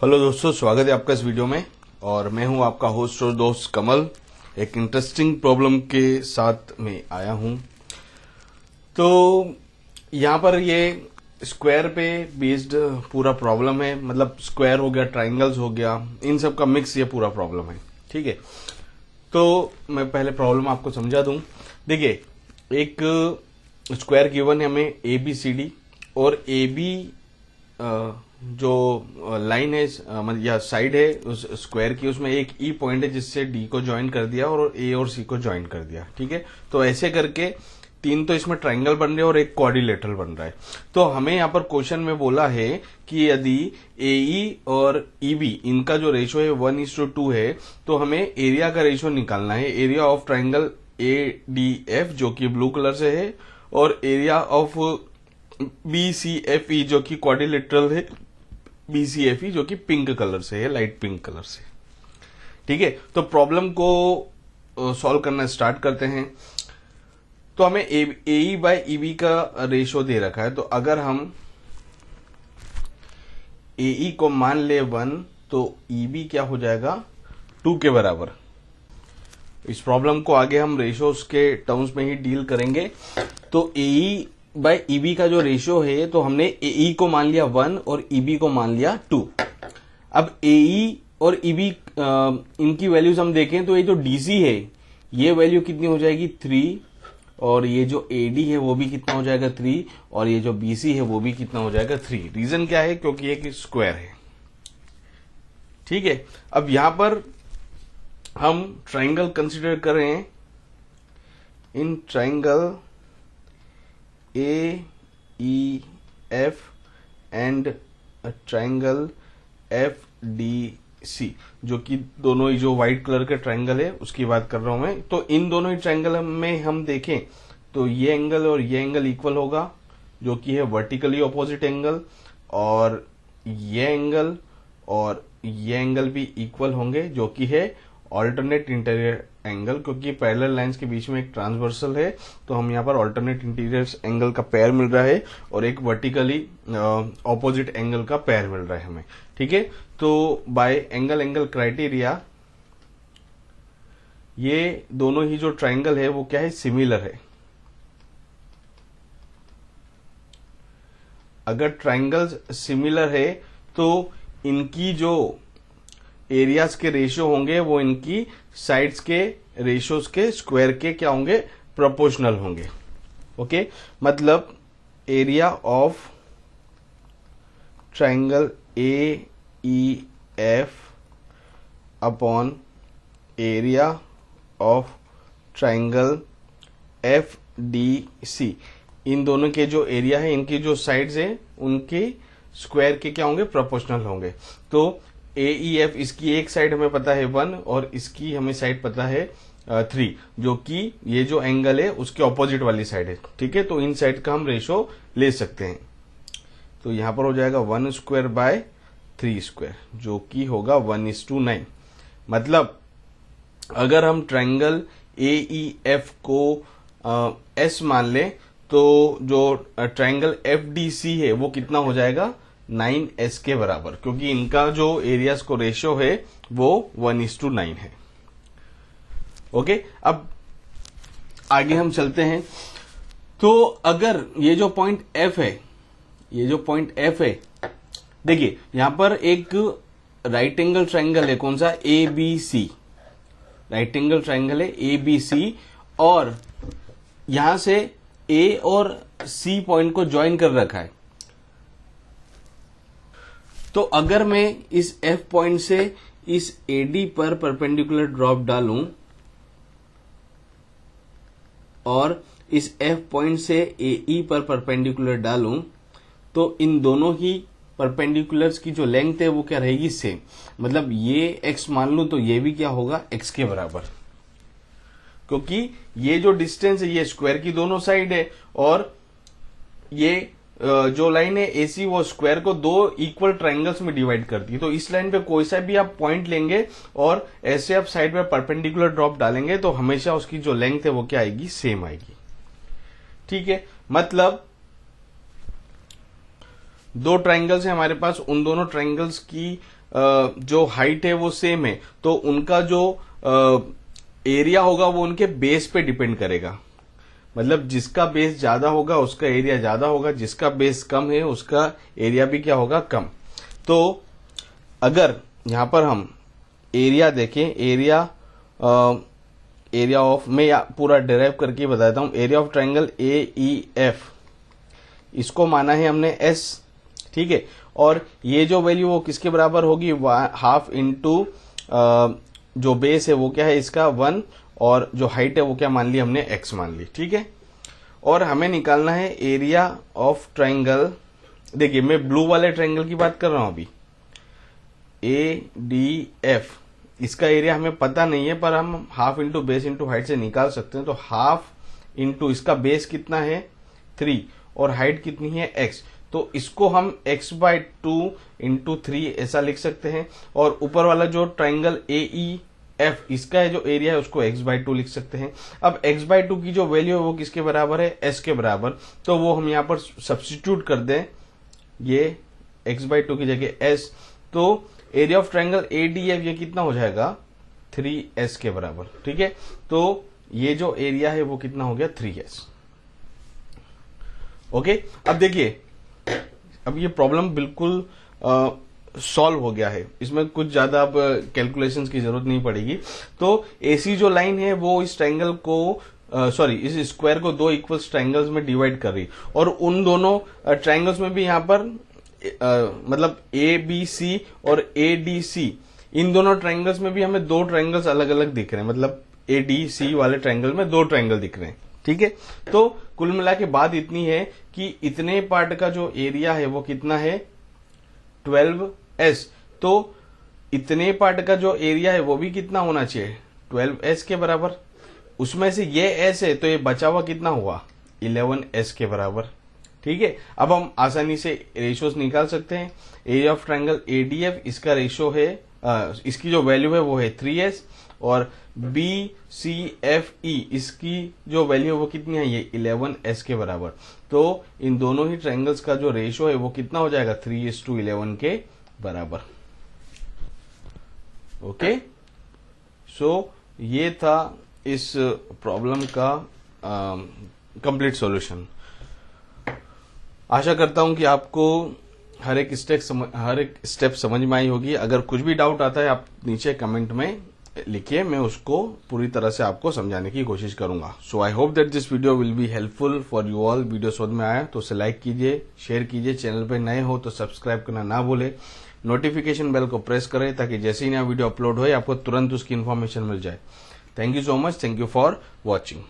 Hello दोस्तों, स्वागत है आपका इस वीडियो में। और मैं हूं आपका होस्ट और दोस्त कमल। एक इंटरेस्टिंग प्रॉब्लम के साथ में आया हूं। तो यहां पर ये स्क्वायर पे बेस्ड पूरा प्रॉब्लम है। मतलब स्क्वायर हो गया, ट्राइंगल्स हो गया, इन सब का मिक्स ये पूरा प्रॉब्लम है। ठीक है, तो मैं पहले प्रॉब्लम आपको समझा दूं। देखिए, एक स्क्वायर गिवन है हमें ABCD, और AB जो लाइन है मतलब या साइड है उस स्क्वायर की, उसमें एक E पॉइंट है जिससे D को ज्वाइन कर दिया और A और C को ज्वाइन कर दिया। ठीक है, तो ऐसे करके तीन तो इसमें ट्राइंगल बन रहे हैं और एक क्वाड्रिलेटरल बन रहा है। तो हमें यहाँ पर क्वेश्चन में बोला है कि यदि AE और EB इनका जो रेशो है 1:2 है, तो हमें एरिया का रेशो निकालना है। एरिया ऑफ ट्राइंगल ADF जो कि ब्लू कलर से है, और एरिया ऑफ BCFE जो कि क्वाड्रिलेटरल है, BCFE जो कि पिंक कलर से है, लाइट पिंक कलर से। ठीक है, तो प्रॉब्लम को सॉल्व करना स्टार्ट करते हैं। तो हमें AE बाय EB का रेशो दे रखा है। तो अगर हम AE को मान ले 1, तो EB क्या हो जाएगा 2 के बराबर। इस प्रॉब्लम को आगे हम रेशोस के टर्म्स में ही डील करेंगे। तो AE बाय EB का जो रेशियो है, तो हमने AE को मान लिया 1 और EB को मान लिया 2। अब AE और EB इनकी वैल्यूज हम देखें तो ये जो DC है ये वैल्यू कितनी हो जाएगी 3, और ये जो AD है वो भी कितना हो जाएगा 3, और ये जो BC है वो भी कितना हो जाएगा 3। रीजन क्या है? क्योंकि एक स्क्वायर है। ठीक है, अब यहां पर हम ट्राइंगल कंसिडर कर रहे हैं। In triangle AEF and triangle FDC, जो कि दोनों ही जो व्हाइट कलर के ट्राइंगल है उसकी बात कर रहा हूं मैं। तो इन दोनों ही ट्राइंगल में हम देखें तो ये एंगल और ये एंगल इक्वल होगा, जो कि है वर्टिकली ऑपोजिट एंगल, और ये एंगल और ये एंगल भी इक्वल होंगे, जो कि है ऑल्टरनेट इंटीरियर एंगल। क्योंकि पैरेलल लाइंस के बीच में एक ट्रांसवर्सल है, तो हम यहाँ पर ऑल्टरनेट इंटीरियर एंगल का पेयर मिल रहा है, और एक वर्टिकली ऑपोजिट एंगल का पेयर मिल रहा है हमें। ठीक है, तो बाय एंगल क्राइटेरिया ये दोनों ही जो ट्राइंगल है वो क्या है? सिमिलर है। अगर ट्राइंगल्स सिमिलर है तो इनकी जो एरियाज के रेशियो होंगे वो इनकी साइड्स के रेशियोज के स्क्वायर के क्या होंगे? प्रोपोर्शनल होंगे। ओके, मतलब area of triangle AEF upon area of triangle FDC, इन दोनों के जो एरिया है, इनकी जो साइड्स है उनके स्क्वायर के क्या होंगे? प्रोपोर्शनल होंगे। तो AEF इसकी एक साइड हमें पता है 1, और इसकी हमें साइड पता है 3, जो कि ये जो एंगल है उसके ऑपोजिट वाली साइड है। ठीक है, तो इन साइड का हम रेशो ले सकते हैं। तो यहां पर हो जाएगा 1 स्क्वायर बाय 3 स्क्वायर, जो कि होगा 1:9। मतलब अगर हम ट्राइंगल AEF को S मान लें, तो जो ट्राइंगल FDC है वो कितना हो जाएगा? 9S के बराबर, क्योंकि इनका जो एरियाज को रेशियो है वो 1:9 है। ओके, अब आगे हम चलते हैं। तो अगर ये जो पॉइंट F है, ये जो पॉइंट F है, देखिए यहां पर एक राइट एंगल ट्राइंगल है। कौन सा? ABC। राइट एंगल ट्राइंगल है ABC, और यहां से A और C पॉइंट को ज्वाइन कर रखा है। तो अगर मैं इस F पॉइंट से इस AD पर परपेंडिकुलर ड्रॉप डालूं, और इस F पॉइंट से AE पर परपेंडिकुलर डालूं, तो इन दोनों ही परपेंडिकुलर्स की जो लेंथ है वो क्या रहेगी? सेम। मतलब ये x मान लूं तो ये भी क्या होगा? x के बराबर। क्योंकि ये जो डिस्टेंस है ये स्क्वायर की दोनों साइड है, और ये जो लाइन है AC वो स्क्वायर को दो इक्वल ट्राइंगल्स में डिवाइड करती है। तो इस लाइन पे कोई सा भी आप पॉइंट लेंगे और ऐसे आप साइड पे परपेंडिकुलर ड्रॉप डालेंगे, तो हमेशा उसकी जो लेंथ है वो क्या आएगी? सेम आएगी। ठीक है, मतलब दो ट्राइंगल्स है हमारे पास, उन दोनों ट्राइंगल्स की जो हाइट है वो सेम है, तो उनका जो एरिया होगा वो उनके बेस पे डिपेंड करेगा। मतलब जिसका बेस ज्यादा होगा उसका एरिया ज्यादा होगा, जिसका बेस कम है उसका एरिया भी क्या होगा, कम। तो अगर यहां पर हम एरिया देखें, एरिया ऑफ, मैं पूरा डिराइव करके बताता हूं। एरिया ऑफ ट्राइंगल AEF, इसको माना है हमने S, ठीक है। और ये जो वैल्यू वो किसके बराबर होगी, हाफ इंटू जो बेस है वो क्या है इसका 1, और जो हाइट है वो क्या मान ली हमने x मान ली, ठीक है। और हमें निकालना है एरिया ऑफ ट्राइंगल। देखिए मैं ब्लू वाले ट्राइंगल की बात कर रहा हूं अभी, ADF, इसका एरिया हमें पता नहीं है पर हम half into base into height से निकाल सकते हैं। तो हाफ इंटू इसका बेस कितना है 3 और हाइट कितनी है x, तो इसको हम x/2 इंटू 3 ऐसा लिख सकते हैं। और ऊपर वाला जो ट्राइंगल AEF, इसका जो एरिया है उसको x/2 लिख सकते हैं। अब x/2 की जो वैल्यू है वो किसके बराबर है, s के बराबर, तो वो हम यहां पर सब्स्टिट्यूट कर दें, ये x/2 की जगह s, तो एरिया ऑफ ट्राइंगल ADF ये कितना हो जाएगा 3s के बराबर, ठीक है। तो ये जो एरिया है वो कितना हो गया 3s। ओके, अब देखिए, अब ये प्रॉब्लम बिल्कुल सॉल्व हो गया है, इसमें कुछ ज्यादा अब कैलकुलेशंस की जरूरत नहीं पड़ेगी। तो AC जो लाइन है वो इस ट्राइंगल को इस स्क्वायर को 2 इक्वल ट्राइंगल्स में डिवाइड कर रही, और उन दोनों ट्राइंगल्स में भी यहां पर मतलब ABC और ADC, इन दोनों ट्राइंगल्स में भी हमें 2 ट्राइंगल्स अलग अलग दिख रहे हैं। मतलब ADC वाले ट्राइंगल में 2 ट्राइंगल दिख रहे हैं, ठीक है। तो कुल मिला के बात इतनी है कि इतने पार्ट का जो एरिया है वो कितना है 12s, तो इतने पार्ट का जो एरिया है वो भी कितना होना चाहिए 12s के बराबर। उसमें से ये s है तो ये बचा हुआ कितना हुआ 11s के बराबर, ठीक है। अब हम आसानी से रेशियोज निकाल सकते हैं। एरिया ऑफ ट्राइंगल ADF, इसका रेशियो है, इसकी जो वैल्यू है वो है 3s, और BCFE, इसकी जो वैल्यू है वो कितनी है, ये 11s के बराबर। तो इन दोनों ही ट्राइंगल्स का जो रेशियो है वो कितना हो जाएगा 3:11 के बराबर। ओके, सो ये था इस प्रॉब्लम का कंप्लीट सॉल्यूशन। आशा करता हूं कि आपको हर एक स्टेप समझ में आई होगी। अगर कुछ भी डाउट आता है आप नीचे कमेंट में लिखिए, मैं उसको पूरी तरह से आपको समझाने की कोशिश करूंगा। So I hope that this video will be helpful for you all. Video समझ में आया तो उसे लाइक कीजिए, शेयर कीजिए, चैनल पे नए हो तो सब्सक्राइब करना ना भूले, नोटिफिकेशन बेल को प्रेस करें ताकि जैसे ही नया वीडियो अपलोड हो आपको तुरंत उसकी इन्फॉर्मेशन मिल जाए। Thank you so much, thank you for watching.